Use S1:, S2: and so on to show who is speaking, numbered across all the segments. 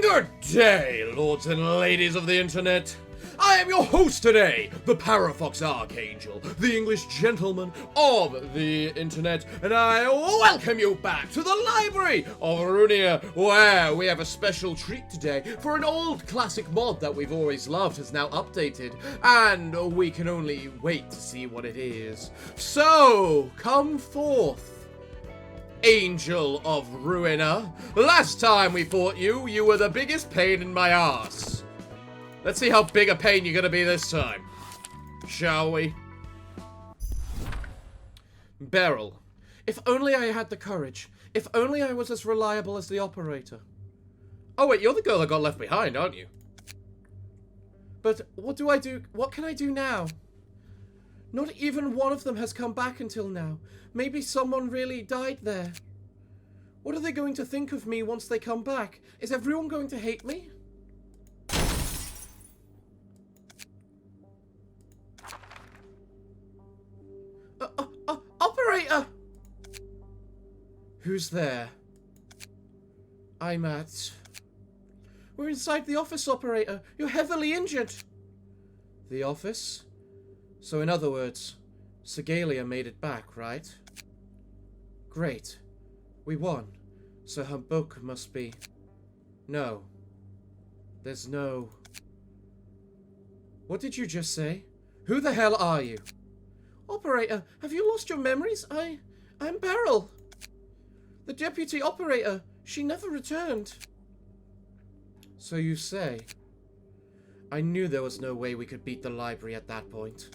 S1: Good day, lords and ladies of the internet. I am your host today, the Parafox Archangel, the English gentleman of the internet, and I welcome you back to the library of Ruina, where we have a special treat today for an old classic mod that we've always loved has now updated, and we can only wait to see what it is. So, come forth, Angel of Ruina. Last time we fought you, you were the biggest pain in my ass. Let's see how big a pain you're gonna be this time. Shall we? Beryl. If only I had the courage. If only I was as reliable as the operator. Oh wait, you're the girl that got left behind, aren't you? But what do I do? What can I do now? Not even one of them has come back until now. Maybe someone really died there. What are they going to think of me once they come back? Is everyone going to hate me? Operator! Who's there? We're inside the office, operator. You're heavily injured. The office? So in other words, Segalia made it back, right? Great. We won. So her book must be... No. There's no... What did you just say? Who the hell are you? Operator, have you lost your memories? I'm Beryl. The deputy operator. She never returned. So you say. I knew there was no way we could beat the library at that point.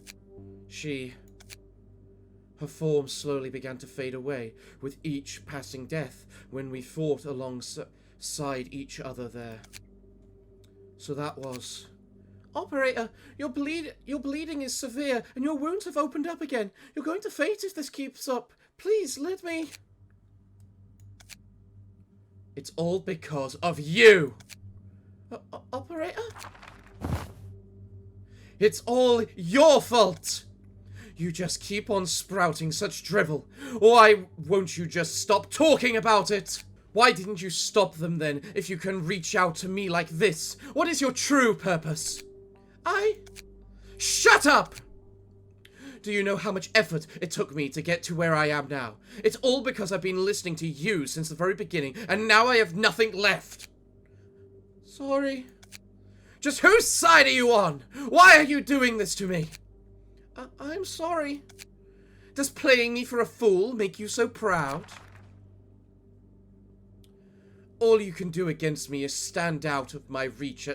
S1: Her form slowly began to fade away with each passing death when we fought alongside each other there. So that was... Operator, your bleeding is severe and your wounds have opened up again. You're going to faint if this keeps up. Please, let me... It's all because of you! Operator? It's all your fault! You just keep on sprouting such drivel. Why won't you just stop talking about it? Why didn't you stop them then, if you can reach out to me like this? What is your true purpose? Shut up! Do you know how much effort it took me to get to where I am now? It's all because I've been listening to you since the very beginning, and now I have nothing left. Sorry. Just whose side are you on? Why are you doing this to me? I'm sorry. Does playing me for a fool make you so proud? All you can do against me is stand out of my reach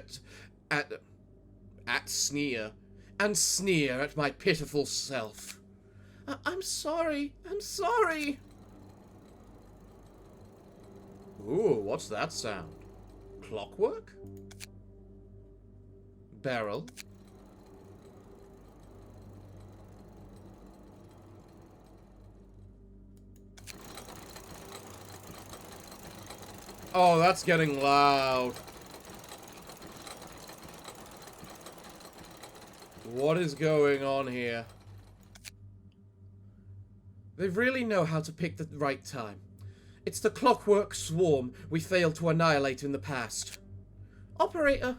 S1: sneer at my pitiful self. I'm sorry. I'm sorry. Ooh, what's that sound? Clockwork? Beryl? Oh, that's getting loud. What is going on here? They really know how to pick the right time. It's the clockwork swarm we failed to annihilate in the past. Operator,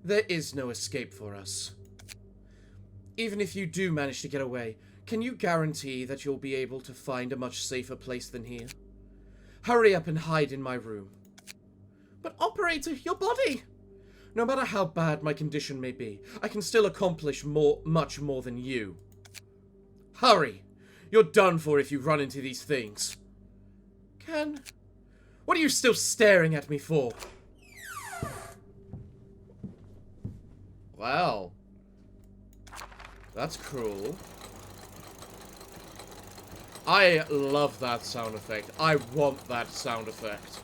S1: There is no escape for us. Even if you do manage to get away, can you guarantee that you'll be able to find a much safer place than here? Hurry up and hide in my room. But operator, your body! No matter how bad my condition may be, I can still accomplish much more than you. Hurry! You're done for if you run into these things. What are you still staring at me for? Wow. That's cruel. I love that sound effect. I want that sound effect.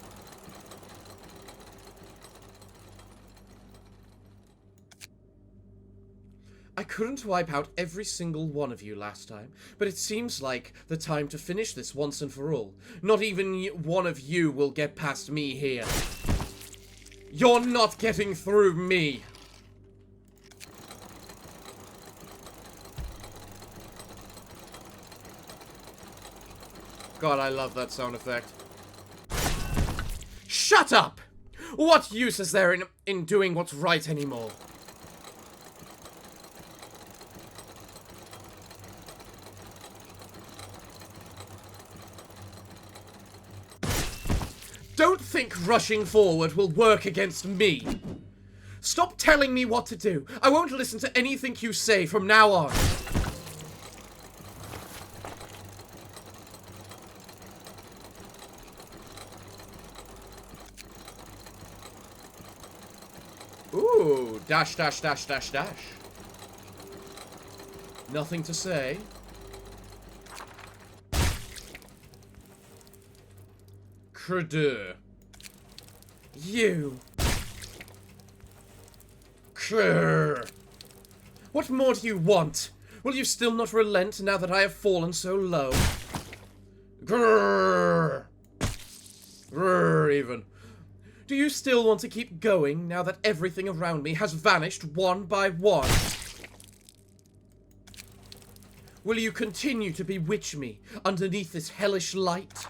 S1: I couldn't wipe out every single one of you last time, but it seems like the time to finish this once and for all. Not even one of you will get past me here. You're not getting through me. God, I love that sound effect. Shut up! What use is there in doing what's right anymore? Don't think rushing forward will work against me. Stop telling me what to do. I won't listen to anything you say from now on. Ooh, dash, dash, dash, dash, dash. Nothing to say. Creux. You. Creux. What more do you want? Will you still not relent now that I have fallen so low? Grrr. Grrr, even. Do you still want to keep going now that everything around me has vanished one by one? Will you continue to bewitch me underneath this hellish light?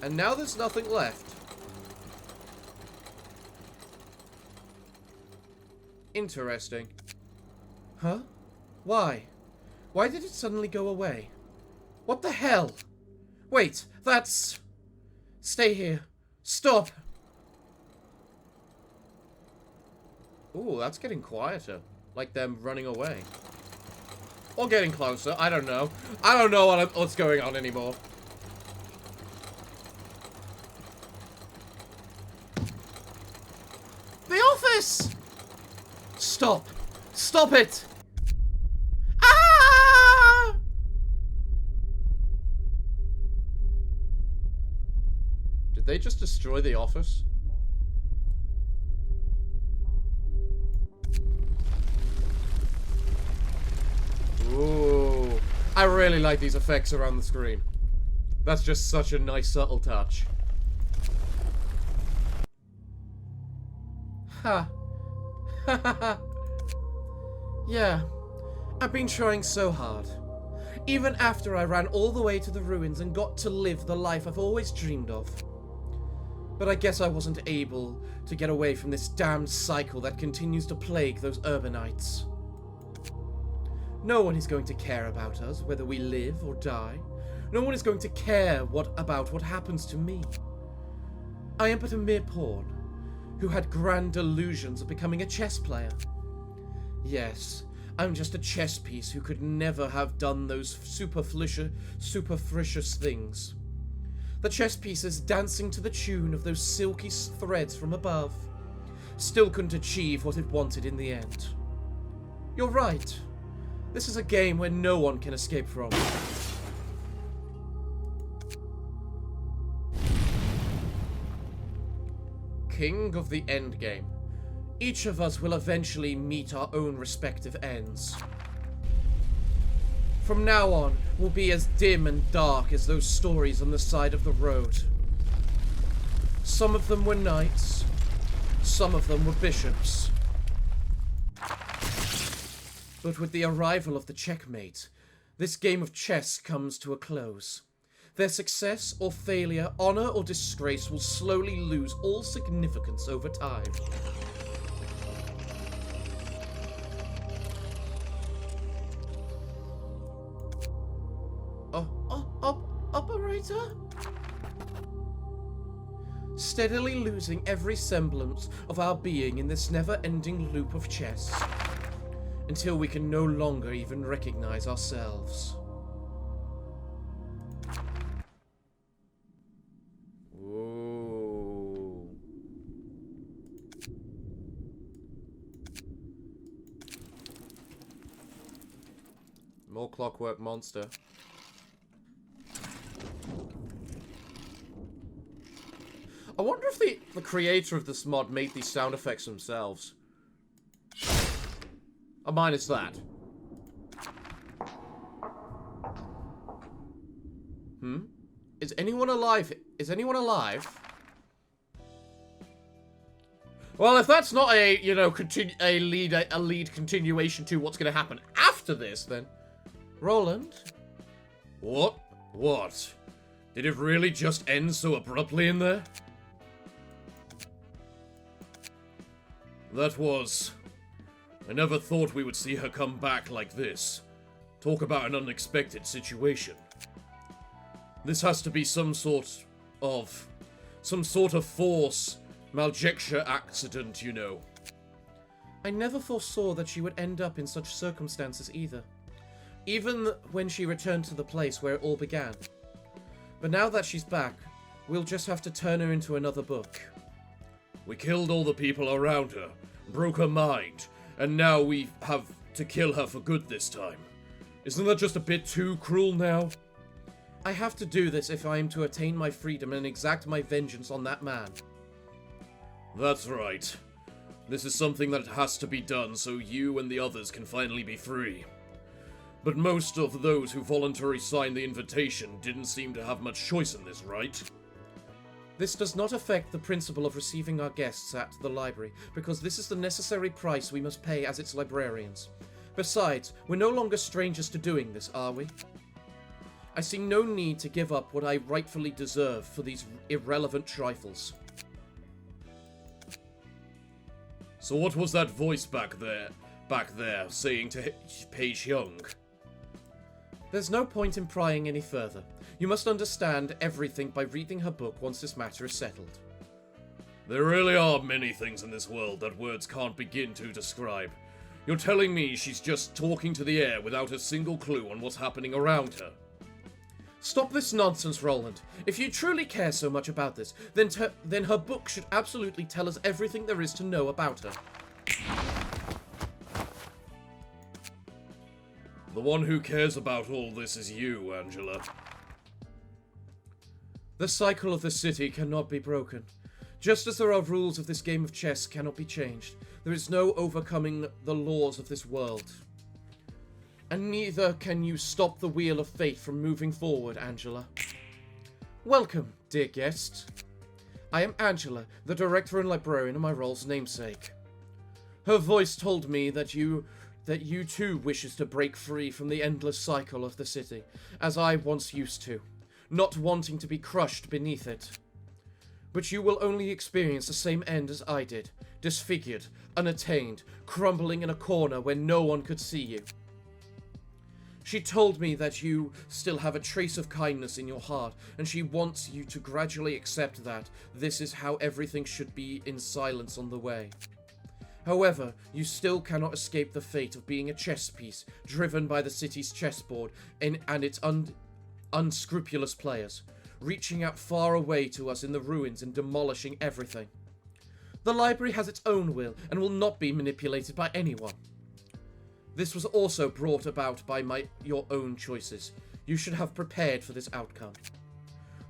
S1: And now there's nothing left. Interesting. Huh? Why? Why did it suddenly go away? What the hell? Wait, that's... Stay here. Stop. Ooh, that's getting quieter. Like them running away. Or getting closer. I don't know. I don't know what's going on anymore. The office! Stop. Stop it! Ah! Did they just destroy the office? Ooh. I really like these effects around the screen. That's just such a nice subtle touch. Ha. Ha ha ha. Yeah. I've been trying so hard. Even after I ran all the way to the ruins and got to live the life I've always dreamed of. But I guess I wasn't able to get away from this damned cycle that continues to plague those urbanites. No one is going to care about us, whether we live or die. No one is going to care about what happens to me. I am but a mere pawn, who had grand delusions of becoming a chess player. Yes, I'm just a chess piece who could never have done those superficious things. The chess pieces dancing to the tune of those silky threads from above still couldn't achieve what it wanted in the end. You're right. This is a game where no one can escape from. King of the Endgame. Each of us will eventually meet our own respective ends. From now on, we'll be as dim and dark as those stories on the side of the road. Some of them were knights. Some of them were bishops. But with the arrival of the checkmate, this game of chess comes to a close. Their success or failure, honor or disgrace will slowly lose all significance over time. Operator? Steadily losing every semblance of our being in this never-ending loop of chess. Until we can no longer even recognize ourselves. Ooh. More Clockwork Monster. I wonder if the creator of this mod made these sound effects themselves. Or minus that. Is anyone alive? Is anyone alive? Well, if that's not a, you know, a lead continuation to what's going to happen after this, then... Roland? What? What? Did it really just end so abruptly in there? That was... I never thought we would see her come back like this. Talk about an unexpected situation. This has to be some sort of force maljection accident, you know.
S2: I never foresaw that she would end up in such circumstances either. Even when she returned to the place where it all began. But now that she's back, we'll just have to turn her into another book.
S1: We killed all the people around her, broke her mind, and now we have to kill her for good this time. Isn't that just a bit too cruel now?
S2: I have to do this if I am to attain my freedom and exact my vengeance on that man.
S1: That's right. This is something that has to be done so you and the others can finally be free. But most of those who voluntarily signed the invitation didn't seem to have much choice in this, right?
S2: This does not affect the principle of receiving our guests at the library, because this is the necessary price we must pay as its librarians. Besides, we're no longer strangers to doing this, are we? I see no need to give up what I rightfully deserve for these irrelevant trifles.
S1: So what was that voice back there saying to Page Young?
S2: There's no point in prying any further. You must understand everything by reading her book once this matter is settled.
S1: There really are many things in this world that words can't begin to describe. You're telling me she's just talking to the air without a single clue on what's happening around her?
S2: Stop this nonsense, Roland. If you truly care so much about this, then her book should absolutely tell us everything there is to know about her.
S1: The one who cares about all this is you, Angela.
S2: The cycle of the city cannot be broken. Just as there are rules of this game of chess cannot be changed, there is no overcoming the laws of this world. And neither can you stop the wheel of fate from moving forward, Angela. Welcome, dear guest. I am Angela, the director and librarian of my role's namesake. Her voice told me that you too wishes to break free from the endless cycle of the city, as I once used to, not wanting to be crushed beneath it. But you will only experience the same end as I did, disfigured, unattained, crumbling in a corner where no one could see you. She told me that you still have a trace of kindness in your heart, and she wants you to gradually accept that this is how everything should be in silence on the way. However, you still cannot escape the fate of being a chess piece driven by the city's chessboard and its unscrupulous players, reaching out far away to us in the ruins and demolishing everything. The library has its own will and will not be manipulated by anyone. This was also brought about by your own choices. You should have prepared for this outcome.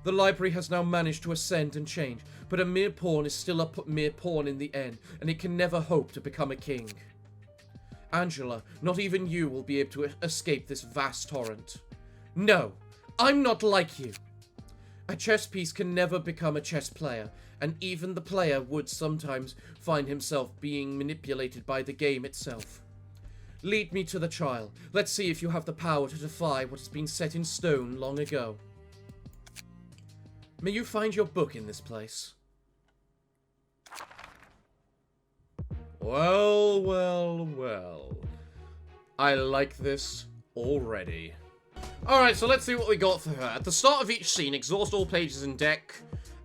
S2: The library has now managed to ascend and change, but a mere pawn is still a mere pawn in the end, and it can never hope to become a king. Angela, not even you will be able to escape this vast torrent. No, I'm not like you. A chess piece can never become a chess player, and even the player would sometimes find himself being manipulated by the game itself. Lead me to the trial. Let's see if you have the power to defy what has been set in stone long ago. May you find your book in this place.
S1: Well, well, well. I like this already.
S2: Alright, so let's see what we got for her. At the start of each scene, exhaust all pages in deck.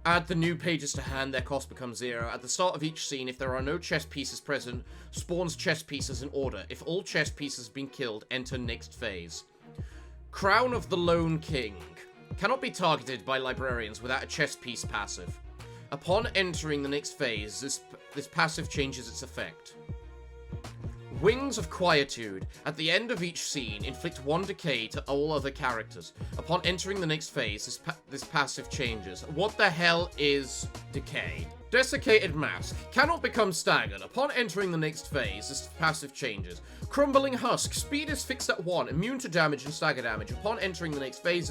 S2: Add the new pages to hand, their cost becomes 0. At the start of each scene, if there are no chess pieces present, spawns chess pieces in order. If all chess pieces have been killed, enter next phase. Crown of the Lone King. Cannot be targeted by librarians without a chess piece passive. Upon entering the next phase, this passive changes its effect. Wings of Quietude. At the end of each scene, inflict 1 decay to all other characters. Upon entering the next phase, this passive changes. What the hell is decay? Desiccated Mask. Cannot become staggered. Upon entering the next phase, this passive changes. Crumbling Husk. Speed is fixed at 1. Immune to damage and stagger damage. Upon entering the next phase,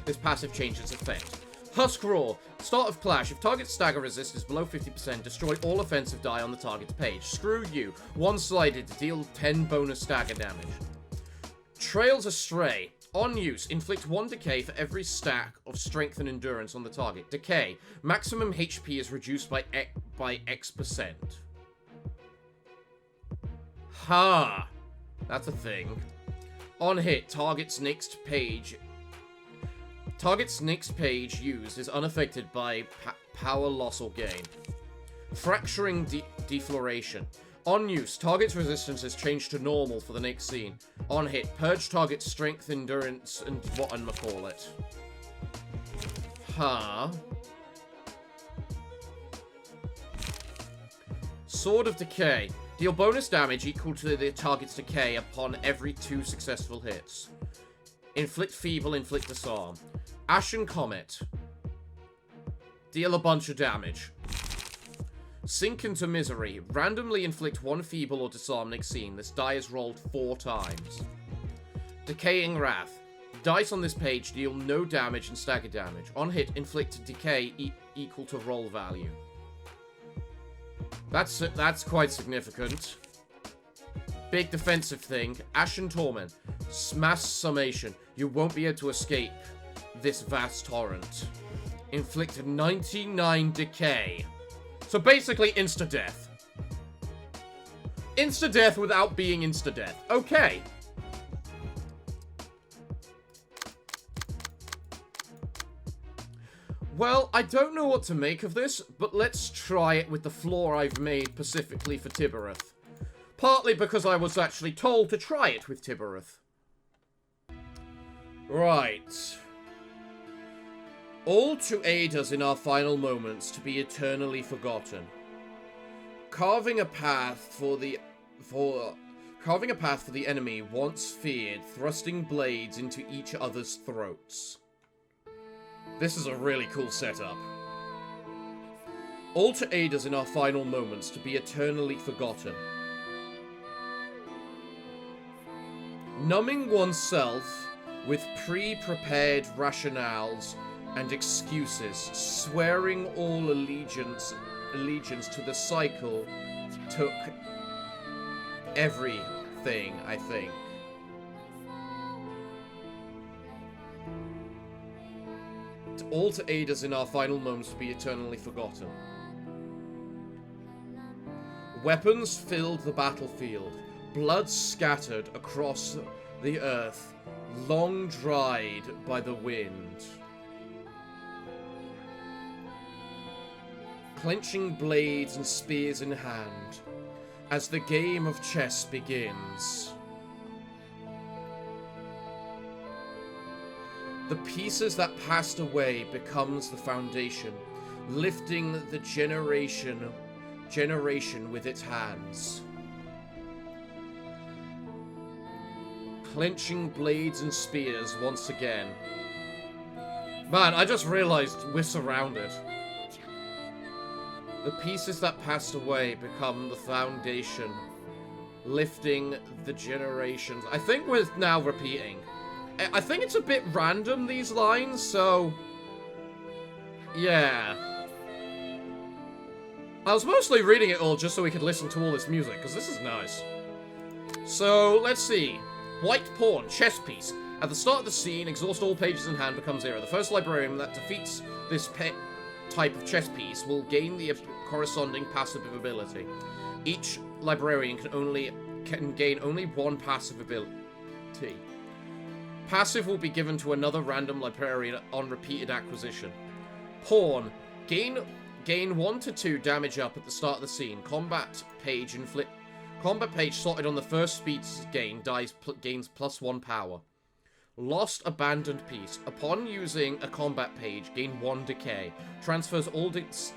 S2: this passive changes effect. Husk Roar. Start of Clash. If target stagger resist is below 50%, destroy all offensive die on the target's page. Screw you. 1 sided to deal 10 bonus stagger damage. Trails Astray. On use, inflict 1 decay for every stack of strength and endurance on the target. Decay. Maximum HP is reduced by X%. Ha! That's a thing. On hit, target's next page used is unaffected by power loss or gain. Fracturing defloration. On use, target's resistance is changed to normal for the next scene. On hit, purge target's strength, endurance, and whatchamacallit. Huh. Sword of Decay. Deal bonus damage equal to the target's decay upon every 2 successful hits. Inflict Feeble, inflict Disarm. Ashen Comet. Deal a bunch of damage. Sink into Misery. Randomly inflict 1 Feeble or Disarm next scene. This die is rolled 4 times. Decaying Wrath. Dice on this page deal no damage and stagger damage. On hit, inflict Decay equal to roll value. That's quite significant. Big defensive thing. Ashen Torment. Mass Summation. You won't be able to escape this vast torrent. Inflict 99 decay. So basically insta-death. Insta-death without being insta-death. Okay. Well, I don't know what to make of this, but let's try it with the floor I've made specifically for Tibereth. Partly because I was actually told to try it with Tibereth. Right. All to aid us in our final moments to be eternally forgotten. Carving a path for the enemy once feared, thrusting blades into each other's throats. This is a really cool setup. All to aid us in our final moments to be eternally forgotten. Numbing oneself with pre-prepared rationales and excuses, swearing all allegiance to the cycle took everything, I think. All to aid us in our final moments to be eternally forgotten. Weapons filled the battlefield, blood scattered across the earth, long dried by the wind. Clenching blades and spears in hand, as the game of chess begins. The pieces that passed away becomes the foundation, lifting the generation with its hands. Clenching blades and spears once again. Man, I just realized we're surrounded. The pieces that passed away become the foundation, lifting the generations. I think we're now repeating. I think it's a bit random, these lines, so... yeah. I was mostly reading it all just so we could listen to all this music, because this is nice. So, let's see. White Pawn, chess piece. At the start of the scene, exhaust all pages in hand becomes 0. The first librarian that defeats this type of chess piece will gain the corresponding passive ability. Each librarian can gain only 1 passive ability. Passive will be given to another random librarian on repeated acquisition. Pawn. Gain 1 to 2 damage up at the start of the scene. Combat page slotted on the first speed gain gains +1 power. Lost abandoned piece. Upon using a combat page, gain 1 decay. Transfers all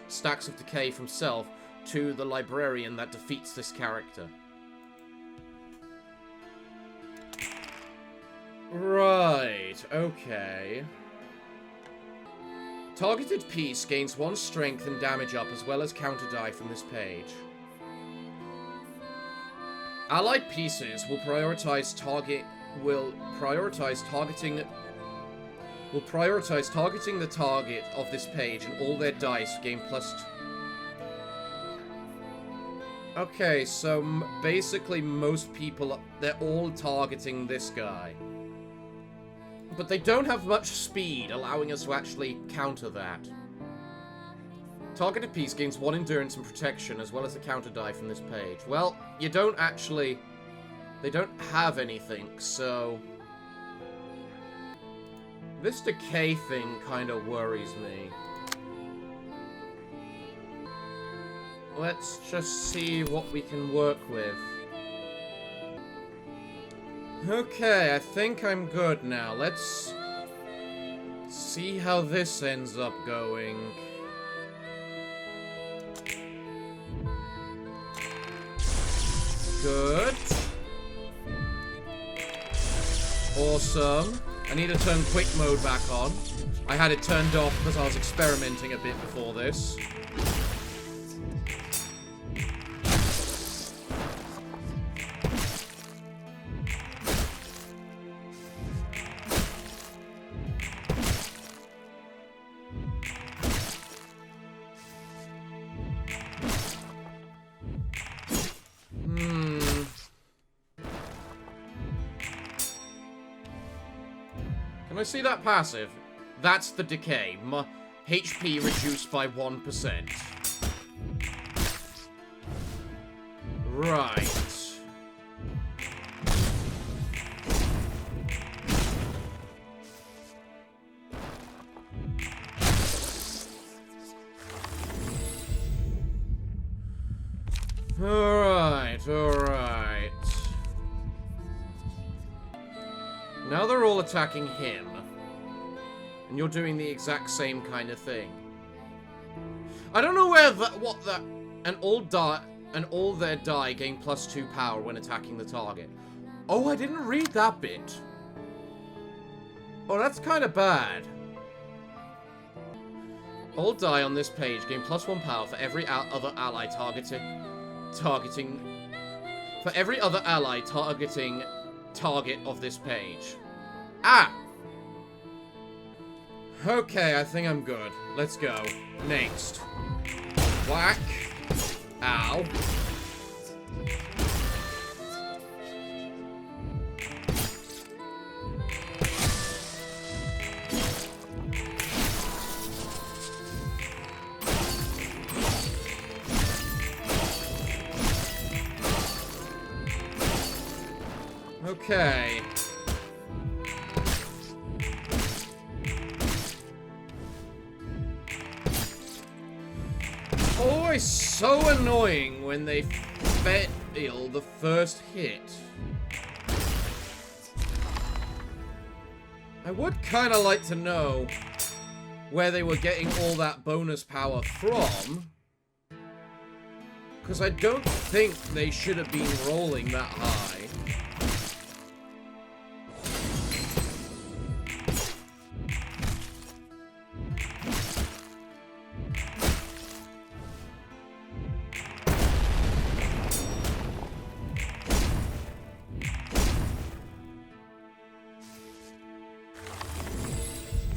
S2: stacks of decay from self to the librarian that defeats this character. Right, okay. Targeted piece gains 1 strength and damage up as well as counter die from this page. Allied pieces will prioritize targeting the target of this page, and all their dice gain +2. Okay, so basically most people, they're all targeting this guy. but they don't have much speed, allowing us to actually counter that. Targeted piece gains 1 endurance and protection, as well as a counter die from this page. Well, you don't actually... They don't have anything, so... This decay thing kind of worries me. Let's just see what we can work with. Okay, I think I'm good now. Let's see how this ends up going. Good. Awesome. I need to turn quick mode back on. I had it turned off because I was experimenting a bit before this. Can I see that passive? That's the decay. My HP reduced by 1%. Right. Alright. Now they're all attacking him. And you're doing the exact same kind of thing. I don't know where and all their die gain +2 power when attacking the target. Oh, I didn't read that bit. Oh, that's kind of bad. All die on this page gain +1 power for every other ally targeting target of this page. Ah! Okay, I think I'm good. Let's go. Next. Whack. Ow. Okay. Always so annoying when they fail the first hit. I would kind of like to know where they were getting all that bonus power from. Because I don't think they should have been rolling that high.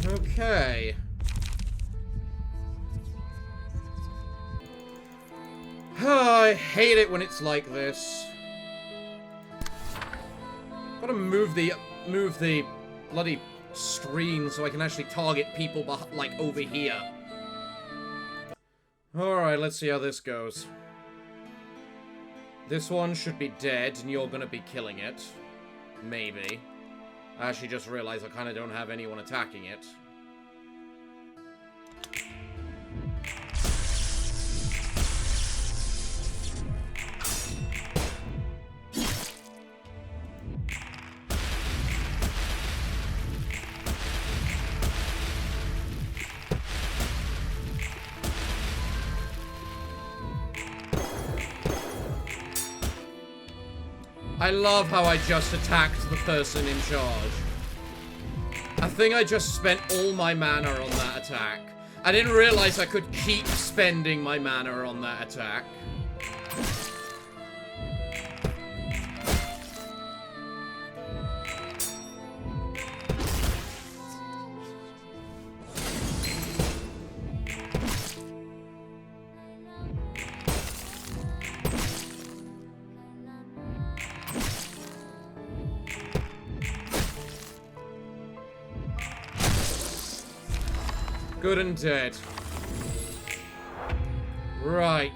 S2: Okay. I hate it when it's like this. Gotta move the bloody screen so I can actually target people like over here. Alright, let's see how this goes. This one should be dead and you're gonna be killing it. Maybe. I actually just realized I kind of don't have anyone attacking it. I love how I just attacked the person in charge. I think I just spent all my mana on that attack. I didn't realize I could keep spending my mana on that attack. Good and dead. Right.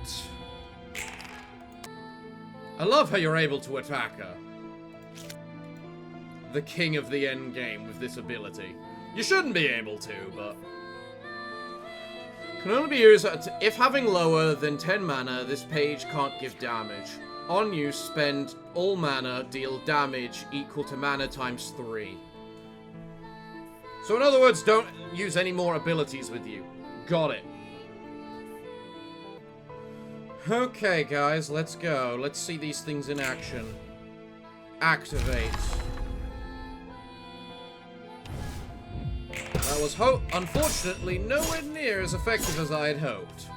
S2: I love how you're able to attack her. The king of the endgame with this ability. You shouldn't be able to, but... Can only be used if having lower than 10 mana, this page can't give damage. On use, spend all mana, deal damage equal to mana times 3. So in other words, don't use any more abilities with you. Got it. Okay, guys, let's go. Let's see these things in action. Activate. That was unfortunately nowhere near as effective as I had hoped.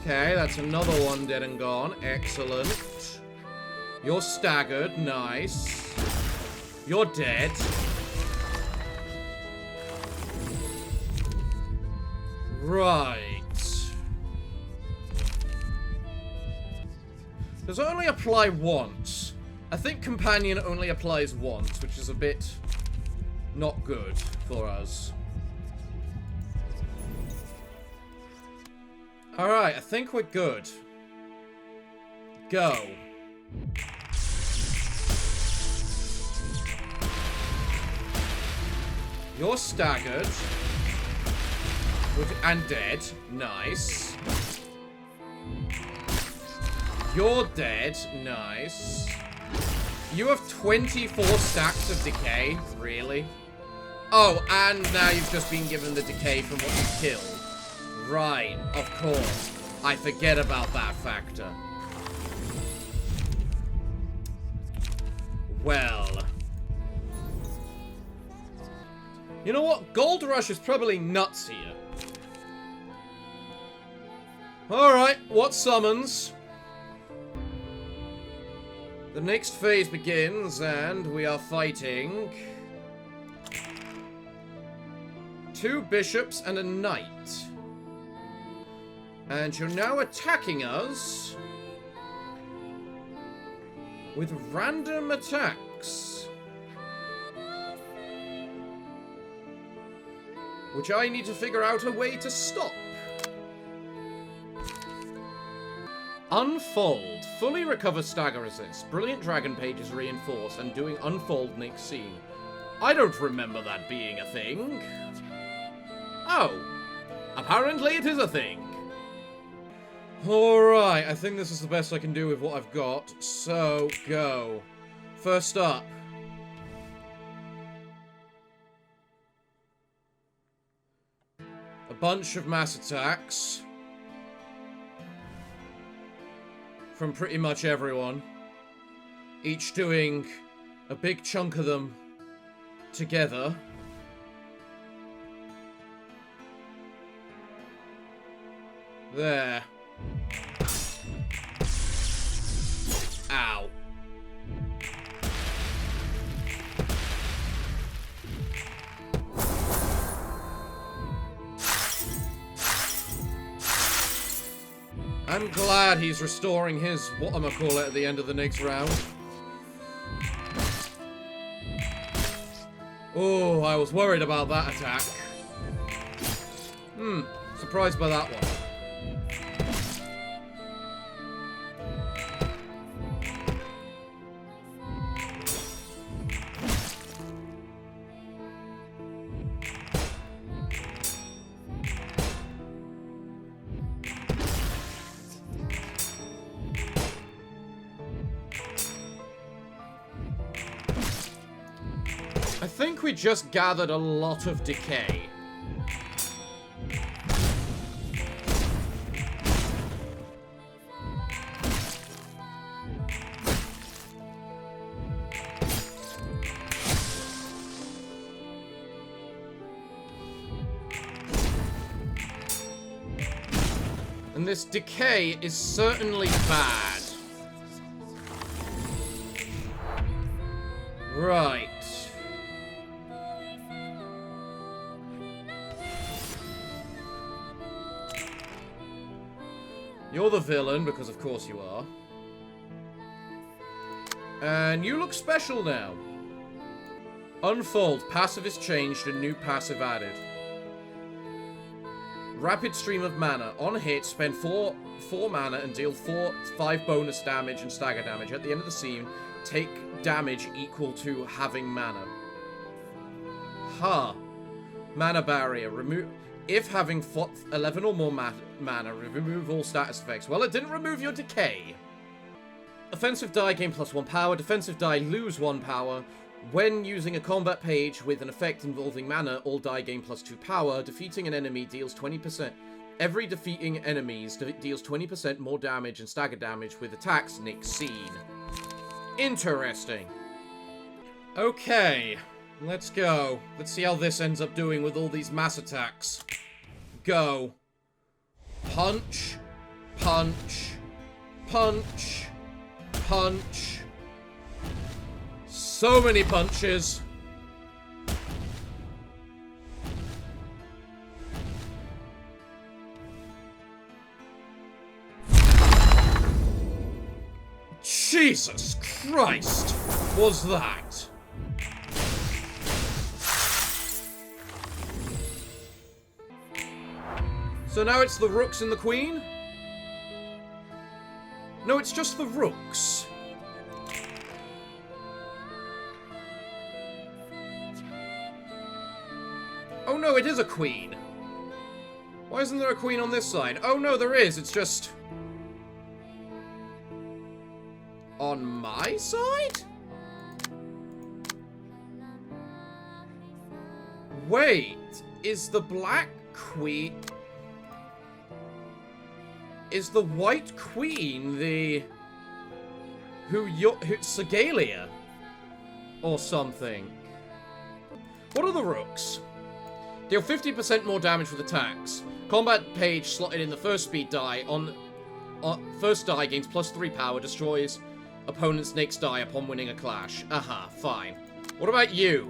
S2: Okay, that's another one dead and gone. Excellent. You're staggered. Nice. You're dead. Right. Does it only apply once? I think Companion only applies once, which is a bit not good for us. Alright, I think we're good. Go. You're staggered. And dead. Nice. You're dead. Nice. You have 24 stacks of decay? Really? Oh, and now you've just been given the decay from what you killed. Right, of course. I forget about that factor. Well. You know what? Gold Rush is probably nuts here. Alright, what summons? The next phase begins, and we are fighting 2 bishops and a knight. And you're now attacking us with random attacks, which I need to figure out a way to stop. Unfold. Fully recover stagger resist. Brilliant dragon pages reinforce, and doing unfold next scene. I don't remember that being a thing. Oh. Apparently it is a thing. Alright, I think this is the best I can do with what I've got. So, go. First up. A bunch of mass attacks. From pretty much everyone. Each doing a big chunk of them together. There. Ow. I'm glad he's restoring his whatchamacallit at the end of the next round. Oh, I was worried about that attack. Surprised by that one. I think we just gathered a lot of decay. And this decay is certainly bad. Right. You're the villain, because of course you are. And you look special now. Unfold. Passive is changed and new passive added. Rapid stream of mana. On hit, spend 4 mana and deal 5 bonus damage and stagger damage. At the end of the scene, take damage equal to having mana. Ha. Mana barrier. Remove... If having 11 or more mana, remove all status effects. Well, it didn't remove your decay. Offensive die gain +1 power. Defensive die lose 1 power. When using a combat page with an effect involving mana, all die gain +2 power. Defeating an enemy deals 20%. Every defeating enemies deals 20% more damage and stagger damage with attacks next scene. Interesting. Okay. Let's go. Let's see how this ends up doing with all these mass attacks. Go. Punch. Punch. Punch. Punch. So many punches. Jesus Christ! Was that? So now it's the rooks and the queen? No, it's just the rooks. Oh no, it is a queen. Why isn't there a queen on this side? Oh no, there is. It's just... on my side? Wait, is the black queen... Is the white queen the... Who Segalia? Or something. What are the rooks? Deal 50% more damage with attacks. Combat page slotted in the first speed die. First die gains +3 power, destroys opponent's next die upon winning a clash. Aha, fine. What about you?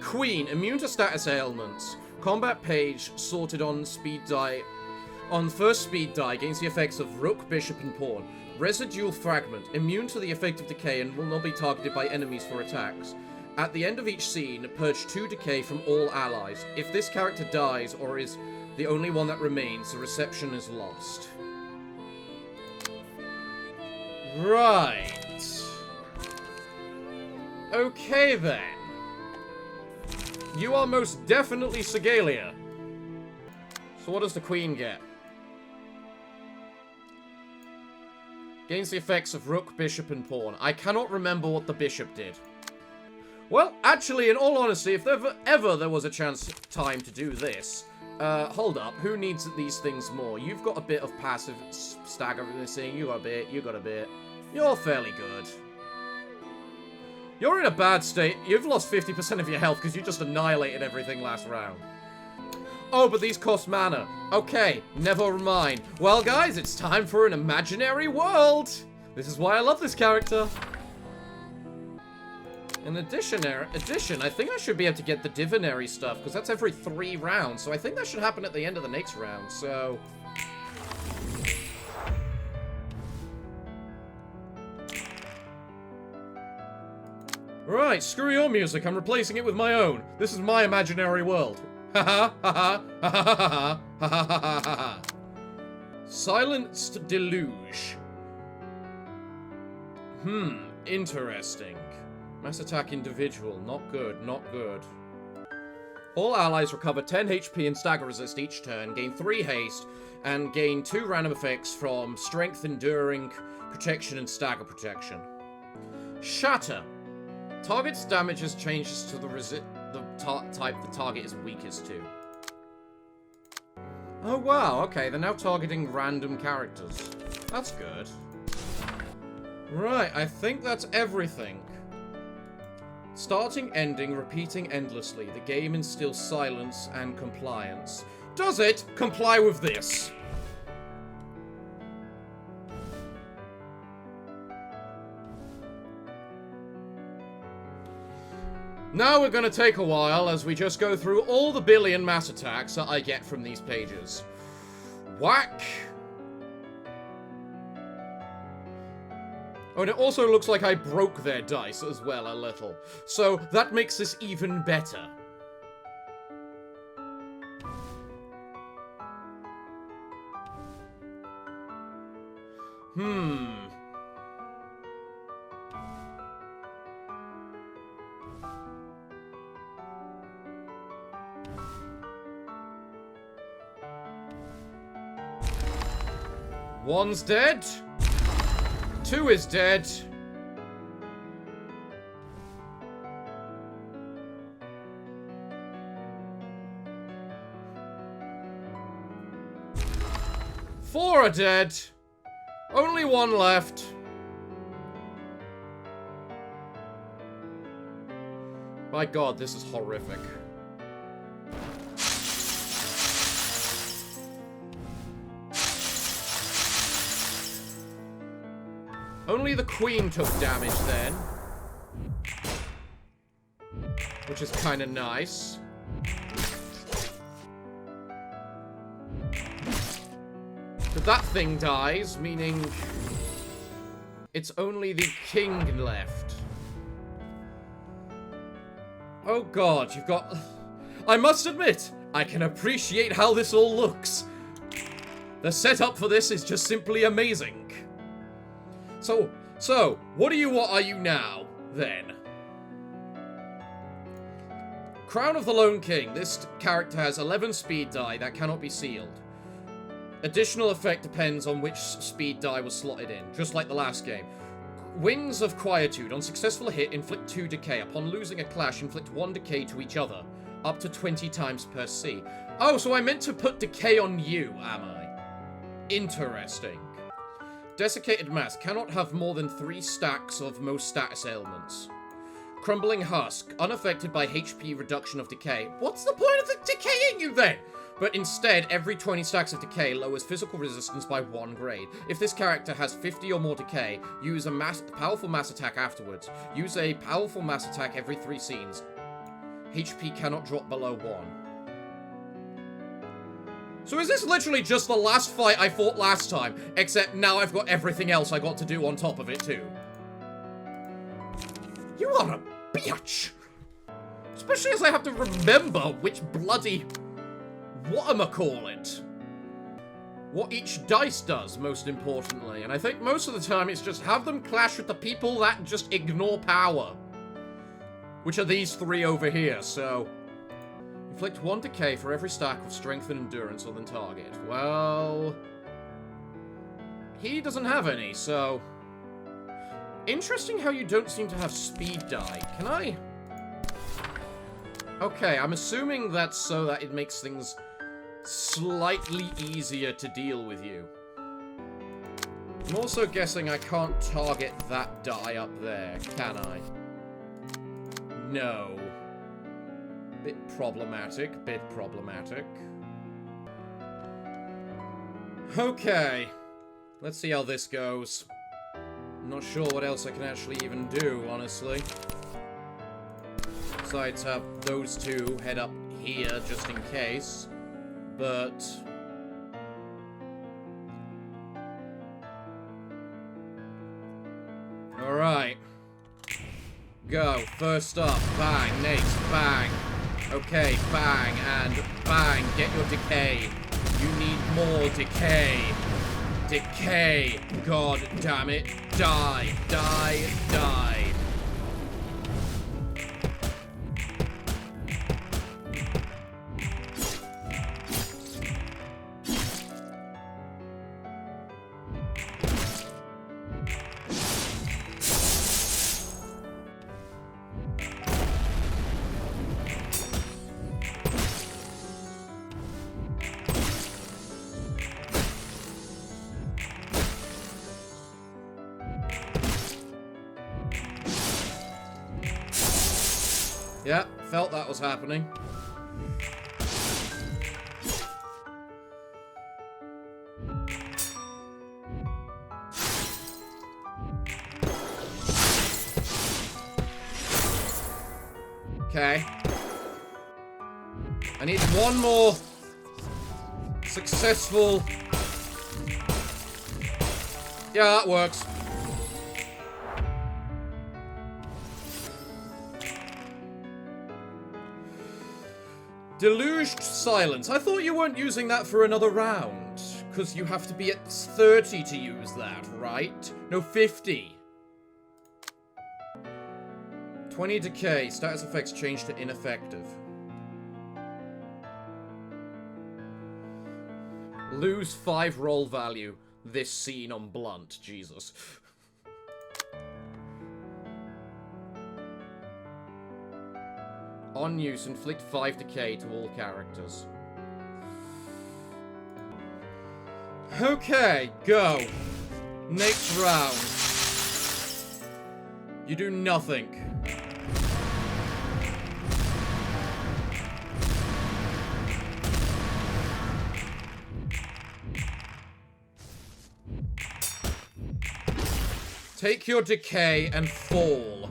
S2: Queen, immune to status ailments. Combat page sorted on speed die. On first speed die, gains the effects of Rook, Bishop, and Pawn. Residual Fragment, immune to the effect of decay and will not be targeted by enemies for attacks. At the end of each scene, purge 2 decay from all allies. If this character dies or is the only one that remains, the reception is lost. Right. Okay then. You are most definitely Segalia. So what does the queen get? Gains the effects of Rook, Bishop, and Pawn. I cannot remember what the Bishop did. Well, actually, in all honesty, if ever there was a time to do this... hold up. Who needs these things more? You've got a bit of passive stagger in this thing. You got a bit. You got a bit. You're fairly good. You're in a bad state. You've lost 50% of your health because you just annihilated everything last round. Oh, but these cost mana. Okay, never mind. Well, guys, it's time for an imaginary world. This is why I love this character. In addition, I think I should be able to get the divinary stuff, because that's every 3 rounds, so I think that should happen at the end of the next round, so... Right, screw your music, I'm replacing it with my own. This is my imaginary world. Ha ha ha ha ha ha ha ha ha ha ha. Silenced Deluge. Interesting. Mass attack individual. Not good, not good. All allies recover 10 HP and stagger resist each turn, gain 3 haste, and gain 2 random effects from strength, enduring, protection, and stagger protection. Shatter. Target's damages changes to the type the target is weakest to. Oh wow, okay, they're now targeting random characters. That's good. Right, I think that's everything. Starting, ending, repeating endlessly. The game instills silence and compliance. Does it comply with this? Now we're gonna take a while as we just go through all the billion mass attacks that I get from these pages. Whack! Oh, and it also looks like I broke their dice as well a little. So that makes this even better. One's dead. 2 is dead. Four are dead. Only 1 left. My god, this is horrific. Only the queen took damage then. Which is kind of nice. But that thing dies, meaning it's only the king left. Oh god, you've got... I must admit, I can appreciate how this all looks. The setup for this is just simply amazing. So, what are you now, then? Crown of the Lone King. This character has 11 speed die that cannot be sealed. Additional effect depends on which speed die was slotted in, just like the last game. Wings of Quietude. On successful hit, inflict 2 decay. Upon losing a clash, inflict 1 decay to each other. Up to 20 times per C. Oh, so I meant to put decay on you, am I? Interesting. Desiccated Mass. Cannot have more than 3 stacks of most status ailments. Crumbling Husk. Unaffected by HP reduction of decay. What's the point of the decaying you then? But instead, every 20 stacks of decay lowers physical resistance by 1 grade. If this character has 50 or more decay, use a powerful mass attack afterwards. Use a powerful mass attack every 3 scenes. HP cannot drop below 1. So is this literally just the last fight I fought last time, except now I've got everything else I got to do on top of it too? You are a bitch! Especially as I have to remember which bloody... whatchamacallit. What each dice does, most importantly. And I think most of the time it's just have them clash with the people that just ignore power. Which are these 3 over here, so... Inflict 1 decay for every stack of strength and endurance on the target. Well... he doesn't have any, so... Interesting how you don't seem to have speed die. Can I... Okay, I'm assuming that's so that it makes things slightly easier to deal with you. I'm also guessing I can't target that die up there, can I? No. Bit problematic, bit problematic. Okay. Let's see how this goes. I'm not sure what else I can actually even do, honestly. Besides have those 2 head up here just in case. But... alright. Go. First up. Bang. Next. Bang. Okay. Bang. And bang. Get your decay. You need more decay. Decay. God damn it. Die. Die. Die. Yeah, felt that was happening. Okay. I need one more successful... Yeah, that works. Deluged silence. I thought you weren't using that for another round. Because you have to be at 30 to use that, right? No, 50. 20 decay. Status effects change to ineffective. Lose 5 roll value. This scene on blunt. Jesus. On use, inflict 5 decay to all characters. Okay, go. Next round. You do nothing. Take your decay and fall.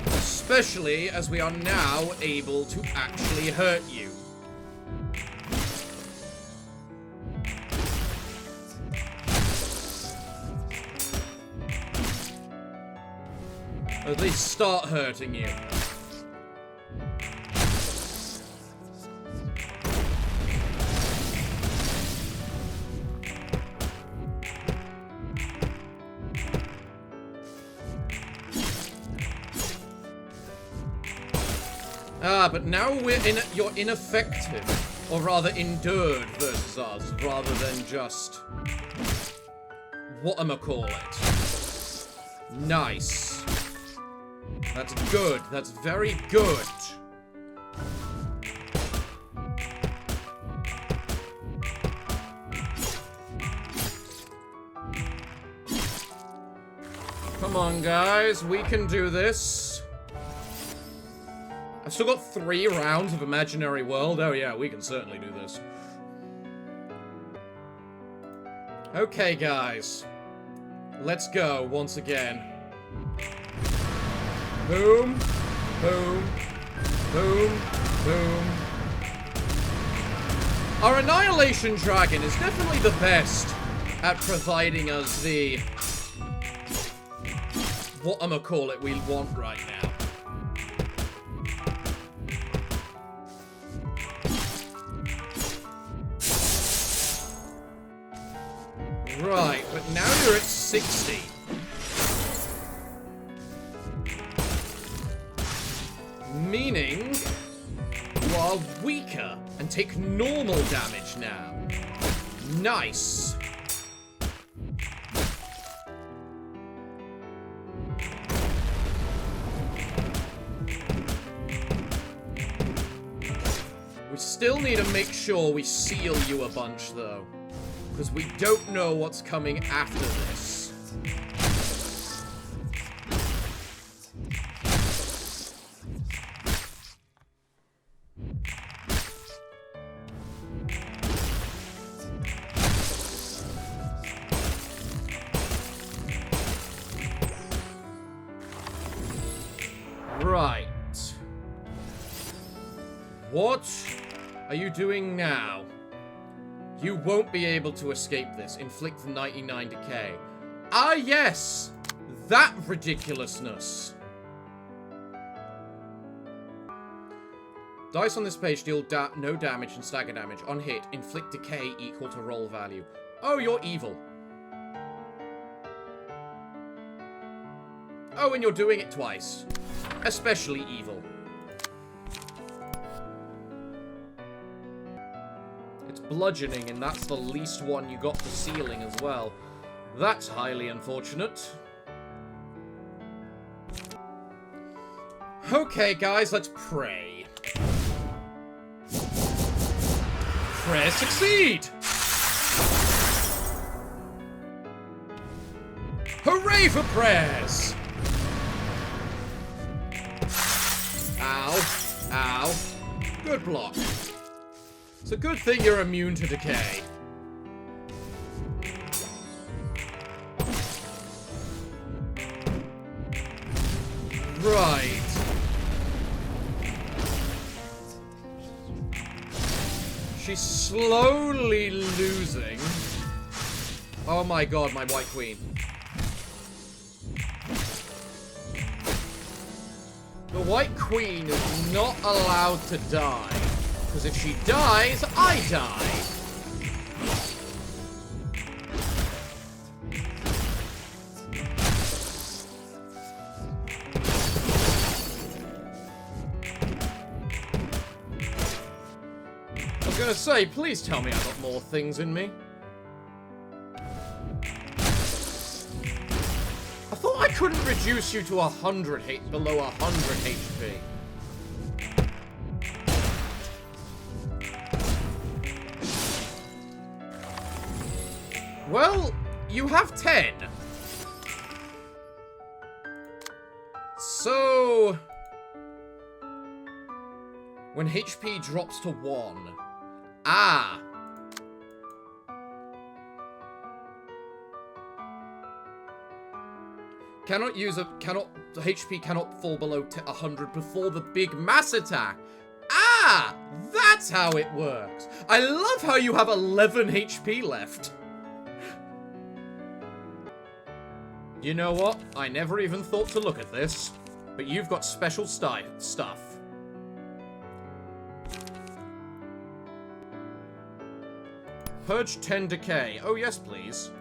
S2: Especially as we are now able to actually hurt you. At least start hurting you. Ah, but now you're ineffective. Or rather endured versus us, rather than just... whatchamacallit. Nice. That's good. That's very good. Come on, guys. We can do this. I've still got 3 rounds of Imaginary World. Oh yeah, we can certainly do this. Okay, guys. Let's go once again. Boom. Boom. Boom. Boom. Our Annihilation Dragon is definitely the best at providing us the... whatchamacallit we want right now. Right, but now you're at 60. Meaning, you are weaker and take normal damage now. Nice. We still need to make sure we seal you a bunch, though. Because we don't know what's coming after this. Right. What are you doing now? You won't be able to escape this. Inflict 99 decay. Ah, yes! That ridiculousness. Dice on this page deal no damage and stagger damage. On hit, inflict decay equal to roll value. Oh, you're evil. Oh, and you're doing it twice. Especially evil. Bludgeoning, and that's the least one you got for sealing as well. That's highly unfortunate. Okay, guys, let's pray. Prayers succeed! Hooray for prayers! Ow. Ow. Good block. It's a good thing you're immune to decay. Right. She's slowly losing. Oh my god, my White Queen. The White Queen is not allowed to die. Because if she dies, I die. I was gonna say, please tell me I've got more things in me. I thought I couldn't reduce you to 100 below 100 HP. Well, you have 10. So, when HP drops to 1. Ah. HP cannot fall below 100 before the big mass attack. Ah, that's how it works. I love how you have 11 HP left. You know what? I never even thought to look at this, but you've got special stuff. Purge 10 decay. Oh, yes, please.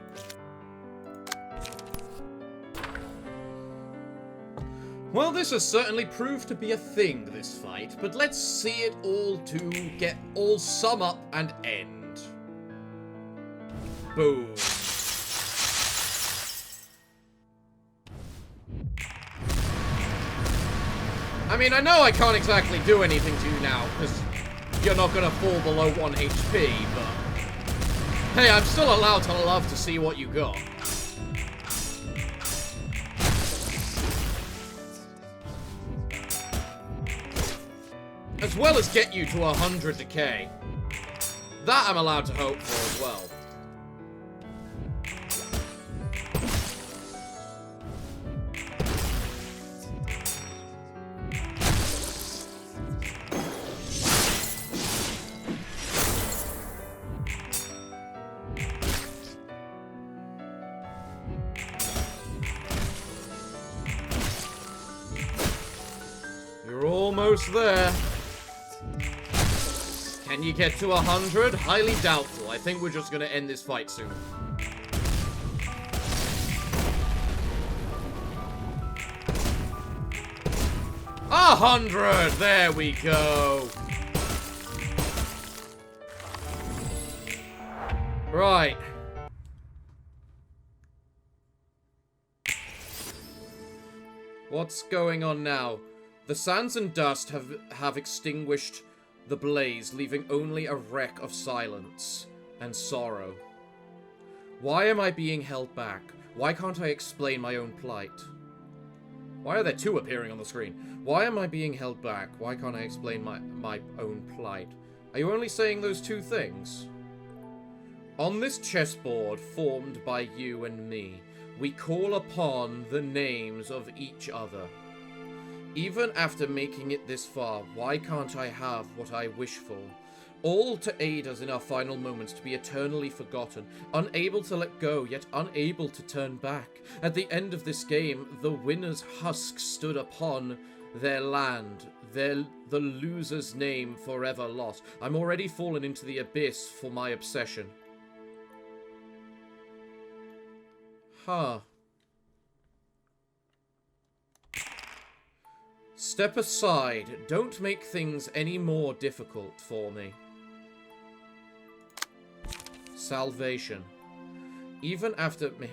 S2: Well, this has certainly proved to be a thing, this fight, but let's see it all sum up and end. Boom. I mean, I know I can't exactly do anything to you now, because you're not gonna fall below 1 HP, but... Hey, I'm still allowed to love to see what you got. As well as get you to 100 decay. That I'm allowed to hope for as well. You're almost there. Can you get to 100? Highly doubtful. I think we're just gonna end this fight soon. A 100! There we go. Right. What's going on now? The sands and dust have extinguished the blaze, leaving only a wreck of silence and sorrow. Why am I being held back? Why can't I explain my own plight? Why are there two appearing on the screen? Why am I being held back? Why can't I explain my own plight? Are you only saying those two things? On this chessboard formed by you and me, we call upon the names of each other. Even after making it this far, why can't I have what I wish for? All to aid us in our final moments to be eternally forgotten, unable to let go, yet unable to turn back. At the end of this game, the winner's husk stood upon their land, the loser's name forever lost. I'm already fallen into the abyss for my obsession. Huh. Step aside. Don't make things any more difficult for me. Salvation. Even after me...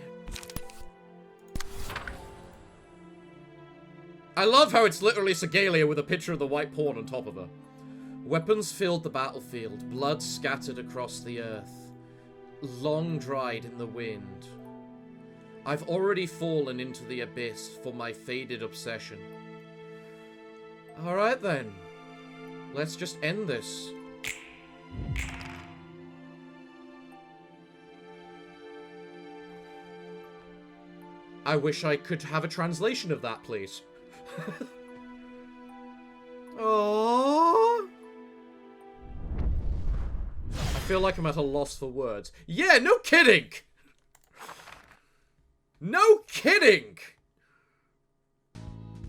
S2: I love how it's literally Segalia with a picture of the white pawn on top of her. Weapons filled the battlefield. Blood scattered across the earth. Long dried in the wind. I've already fallen into the abyss for my faded obsession. Alright then. Let's just end this. I wish I could have a translation of that, please. Oh. I feel like I'm at a loss for words. Yeah, no kidding! No kidding!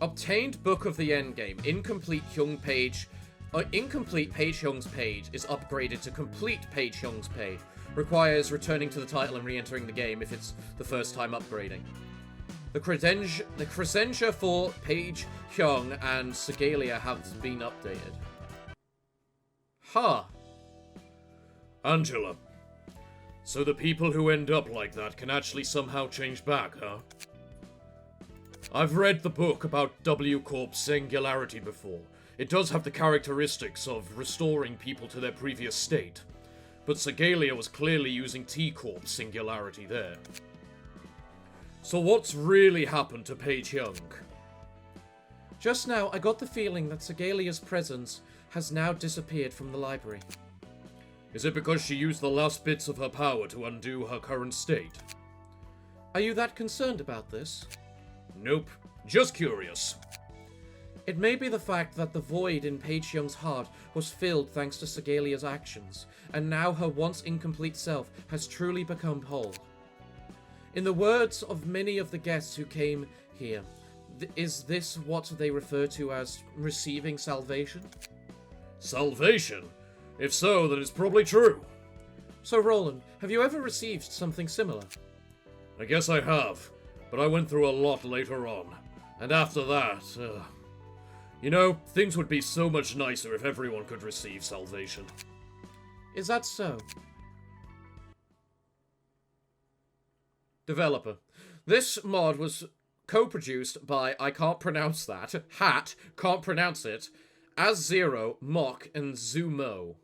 S2: Obtained Book of the Endgame. Incomplete Page Hyung's page is upgraded to complete Page Hyung's page. Requires returning to the title and re-entering the game if it's the first time upgrading. The crescentia for Page Hyung and Segalia have been updated. Huh.
S1: Angela. So the people who end up like that can actually somehow change back, huh? I've read the book about W Corp's singularity before. It does have the characteristics of restoring people to their previous state. But Segalia was clearly using T Corp's singularity there. So what's really happened to Page Hyung?
S2: Just now, I got the feeling that Segalia's presence has now disappeared from the library.
S1: Is it because she used the last bits of her power to undo her current state?
S2: Are you that concerned about this?
S1: Nope. Just curious.
S2: It may be the fact that the void in Page Hyung's heart was filled thanks to Segalia's actions, and now her once incomplete self has truly become whole. In the words of many of the guests who came here, is this what they refer to as receiving salvation?
S1: Salvation? If so, then it's probably true.
S2: So, Roland, have you ever received something similar?
S1: I guess I have, but I went through a lot later on. And after that, you know, things would be so much nicer if everyone could receive salvation.
S2: Is that so? Developer. This mod was co-produced by, I can't pronounce that, Hat, can't pronounce it, As0, Mock, and Zumo.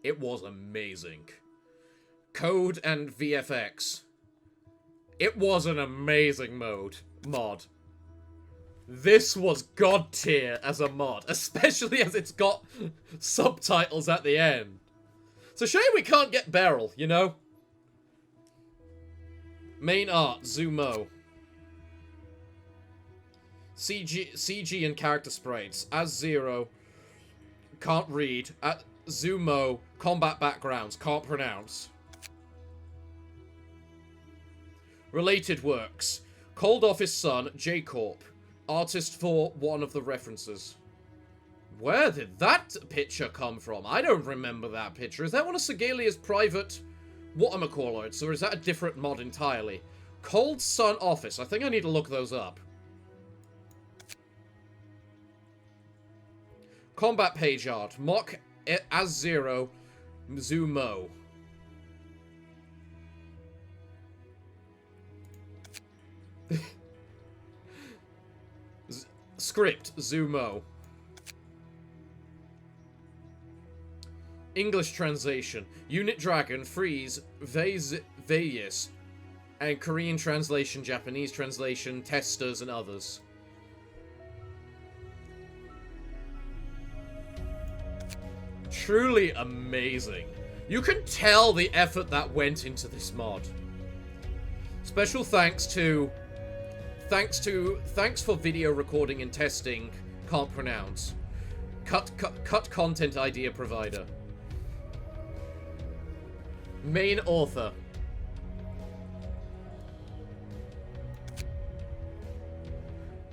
S1: It was amazing.
S2: Code and VFX. It was an amazing mod. This was god tier as a mod, especially as it's got subtitles at the end. It's a shame we can't get Beryl, you know? Main art, Zumo. CG and character sprites. As0, can't read. At Zumo, combat backgrounds, can't pronounce. Related works. Cold Office Son, J-Corp. Artist for one of the references. Where did that picture come from? I don't remember that picture. Is that one of Segalia's private whatchamacallits, or is that a different mod entirely? Cold Sun Office. I think I need to look those up. Combat page art. Mock As0 Zumo. Script Zumo. English translation. Unit Dragon, Freeze, Vayis. And Korean translation, Japanese translation, testers, and others. Truly amazing. You can tell the effort that went into this mod. Special thanks for video recording and testing, can't pronounce. Cut content idea provider. Main author.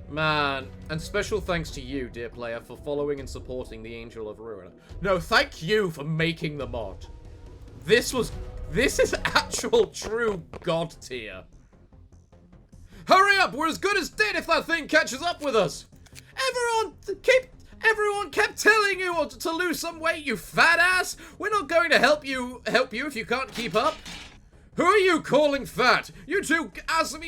S2: Man, and special thanks to you, dear player, for following and supporting the Angel of Ruina. No, thank you for making the mod. This is actual true god tier. Hurry up, we're as good as dead if that thing catches up with us. Everyone kept telling you to lose some weight, you fat ass. We're not going to help you if you can't keep up. Who are you calling fat? You two tasked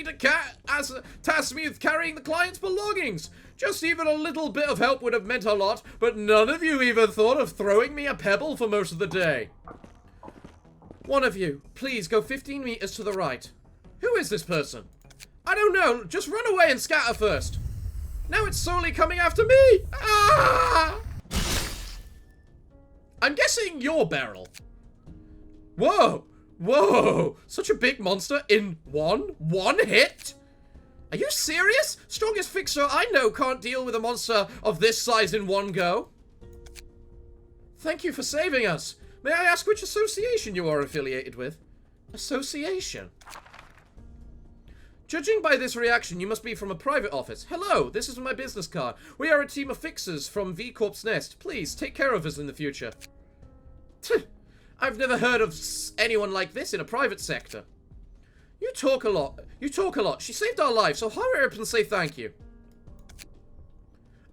S2: me with carrying the client's belongings. Just even a little bit of help would have meant a lot, but none of you even thought of throwing me a pebble for most of the day. One of you, please go 15 meters to the right. Who is this person? I don't know, just run away and scatter first. Now it's solely coming after me! Ah! I'm guessing you're Beryl. Whoa! Whoa! Such a big monster in one hit? Are you serious? Strongest fixer I know can't deal with a monster of this size in one go. Thank you for saving us. May I ask which association you are affiliated with? Association? Judging by this reaction, you must be from a private office. Hello, this is my business card. We are a team of fixers from V Corp's Nest. Please, take care of us in the future. I've never heard of anyone like this in a private sector. You talk a lot. She saved our lives, so hurry up and say thank you.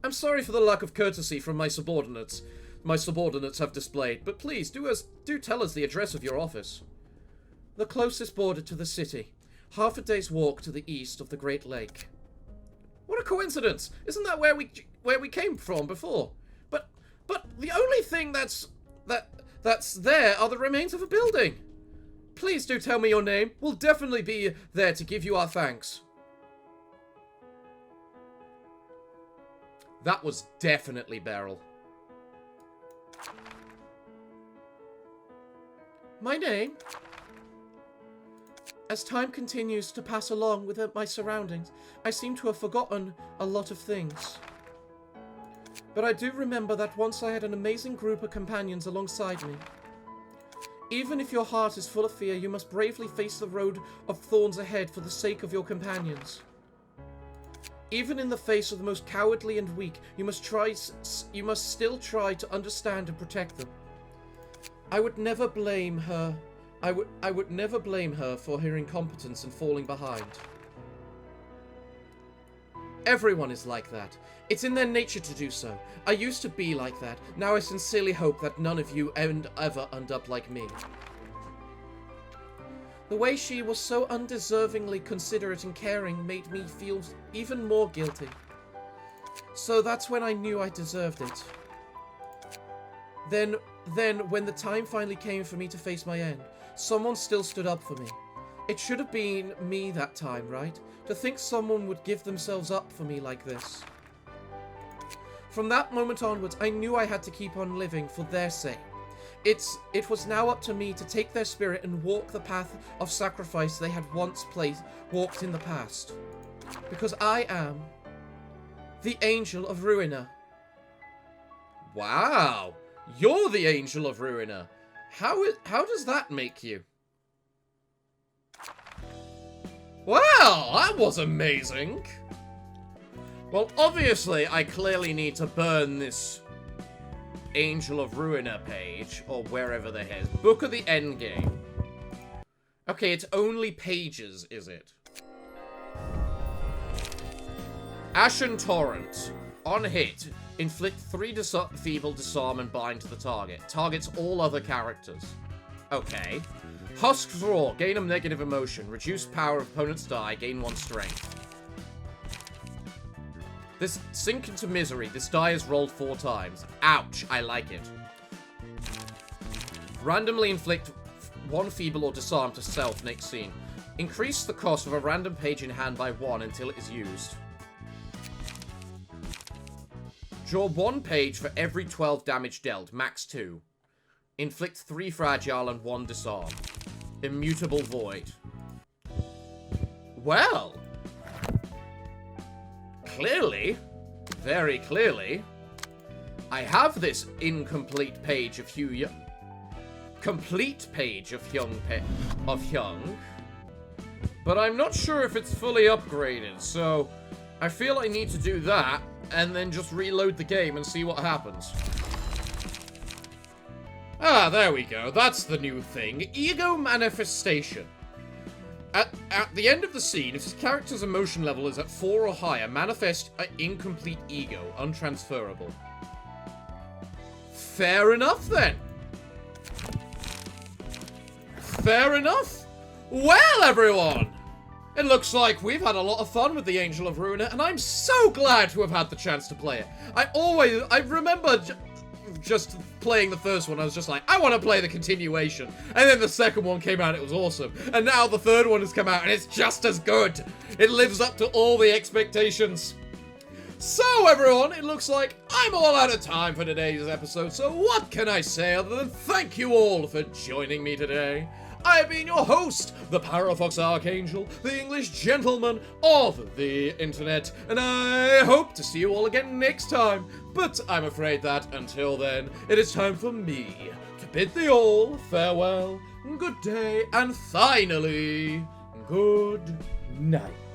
S2: I'm sorry for the lack of courtesy from my subordinates have displayed, but please, do tell us the address of your office. The closest border to the city. Half a day's walk to the east of the Great Lake. What a coincidence! Isn't that where we came from before? But the only thing that's there are the remains of a building. Please do tell me your name. We'll definitely be there to give you our thanks. That was definitely Beryl. My name? As time continues to pass along with my surroundings, I seem to have forgotten a lot of things. But I do remember that once I had an amazing group of companions alongside me. Even if your heart is full of fear, you must bravely face the road of thorns ahead for the sake of your companions. Even in the face of the most cowardly and weak, you must still try to understand and protect them. I would never blame her. I would never blame her for her incompetence and falling behind. Everyone is like that. It's in their nature to do so. I used to be like that. Now I sincerely hope that none of you ever end up like me. The way she was so undeservingly considerate and caring made me feel even more guilty. So that's when I knew I deserved it. Then, when the time finally came for me to face my end, someone still stood up for me. It should have been me that time, right? To think someone would give themselves up for me like this. From that moment onwards, I knew I had to keep on living for their sake. It was now up to me to take their spirit and walk the path of sacrifice they had once walked in the past. Because I am the Angel of Ruina. Wow! You're the Angel of Ruina. How does that make you? Well, that was amazing. Well, obviously, I clearly need to burn this Angel of Ruina page, or wherever the hell. Book of the Endgame. Okay, it's only pages, is it? Ashen Torrent. On hit, inflict 3 feeble disarm and bind to the target. Targets all other characters. Okay. Husk's Roar. Gain a negative emotion. Reduce power of opponent's die. Gain 1 strength. This sink into misery. This die is rolled 4 times. Ouch. I like it. Randomly inflict 1 feeble or disarm to self next scene. Increase the cost of a random page in hand by 1 until it is used. Draw 1 page for every 12 damage dealt. Max 2. Inflict 3 fragile and 1 disarm. Immutable void. Well. Clearly. Very clearly. I have this incomplete page of complete page of Hyung. But I'm not sure if it's fully upgraded, so I feel I need to do that and then just reload the game and see what happens. Ah, there we go. That's the new thing. Ego manifestation. At the end of the scene, if his character's emotion level is at 4 or higher, manifest an incomplete ego, untransferable. Fair enough, then. Fair enough. Well, everyone, it looks like we've had a lot of fun with the Angel of Ruina, and I'm so glad to have had the chance to play it. I remember just playing the first one, I was just like, I want to play the continuation. And then the second one came out, it was awesome. And now the third one has come out, and it's just as good. It lives up to all the expectations. So, everyone, it looks like I'm all out of time for today's episode, so what can I say other than thank you all for joining me today?
S1: I have been your host, the Parafox Archangel, the English gentleman of the internet, and I hope to see you all again next time. But I'm afraid that, until then, it is time for me to bid thee all farewell, good day, and finally, good night.